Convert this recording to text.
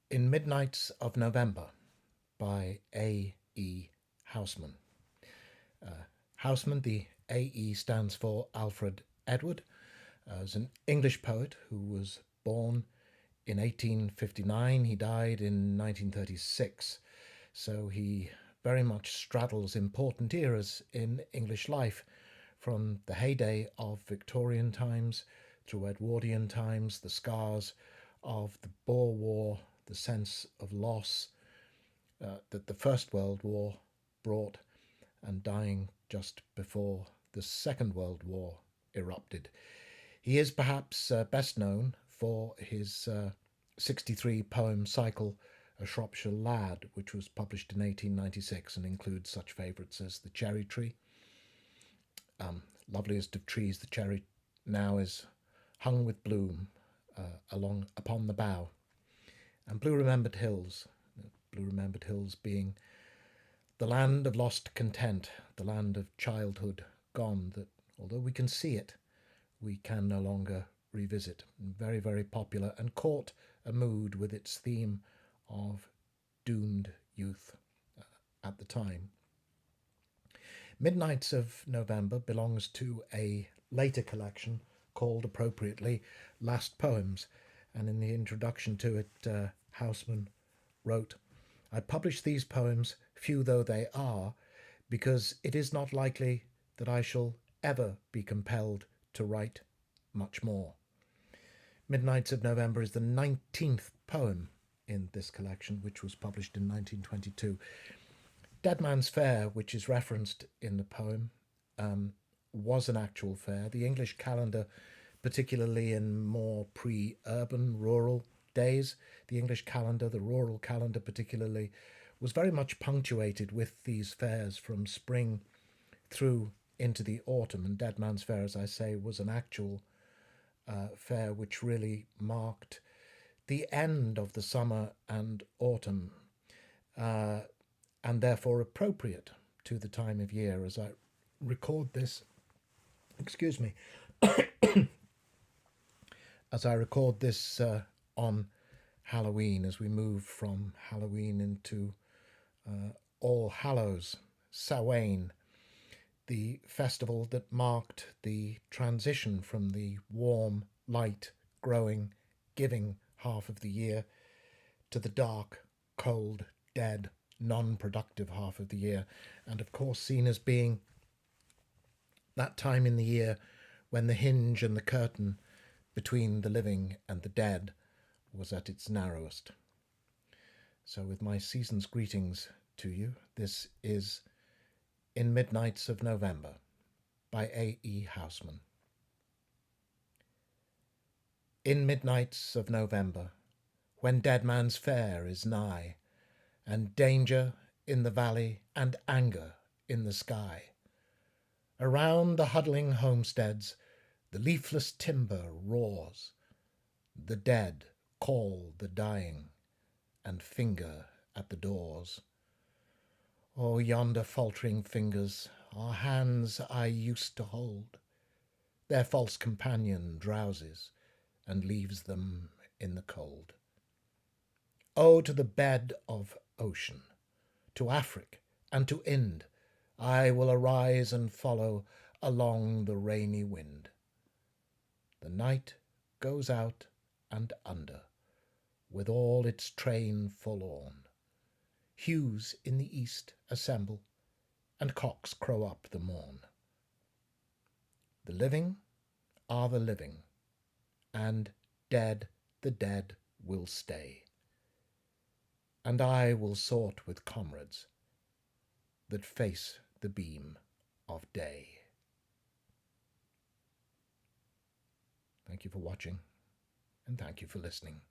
In Midnights of November by A. E. Housman. Housman, the A.E. stands for Alfred Edward, is an English poet who was born in 1859. He died in 1936. So he very much straddles important eras in English life, from the heyday of Victorian times through Edwardian times, the scars of the Boer War, the sense of loss that the First World War brought, and dying just before the Second World War erupted. He is perhaps best known for his 63 poem cycle, A Shropshire Lad, which was published in 1896 and includes such favourites as The Cherry Tree. Loveliest of trees, the cherry now is hung with bloom along upon the bough. And Blue Remembered Hills, Blue Remembered Hills being the land of lost content, the land of childhood gone, that although we can see it, we can no longer revisit. Very, very popular, and caught a mood with its theme of doomed youth at the time. Midnights of November belongs to a later collection called appropriately Last Poems, and in the introduction to it, Housman wrote, "I publish these poems, few though they are, because it is not likely that I shall ever be compelled to write much more." Midnights of November is the 19th poem in this collection, which was published in 1922. Dead Man's Fair, which is referenced in the poem, was an actual fair. The English calendar, particularly in more pre-urban, rural days, the English calendar, the rural calendar particularly, was very much punctuated with these fairs from spring through into the autumn. And Dead Man's Fair, as I say, was an actual fair which really marked the end of the summer and autumn, uh, and therefore appropriate to the time of year. As I record this, excuse me, as I record this on Halloween, as we move from Halloween into All Hallows, Samhain, the festival that marked the transition from the warm, light, growing, giving half of the year to the dark, cold, dead, non productive half of the year, and of course seen as being that time in the year when the hinge and the curtain between the living and the dead was at its narrowest. So, with my season's greetings to you, this is In Midnights of November by A. E. Housman. In midnights of November, when Dead Man's Fair is nigh, and danger in the valley and anger in the sky, around the huddling homesteads the leafless timber roars, the dead call the dying and finger at the doors. Oh, yonder faltering fingers are hands I used to hold. Their false companion drowses and leaves them in the cold. Oh, to the bed of ocean, to Afric and to Ind, I will arise and follow along the rainy wind. The night goes out and under, with all its train forlorn. Hues in the east assemble, and cocks crow up the morn. The living are the living, and dead the dead will stay. And I will sort with comrades that face the beam of day. Thank you for watching, and thank you for listening.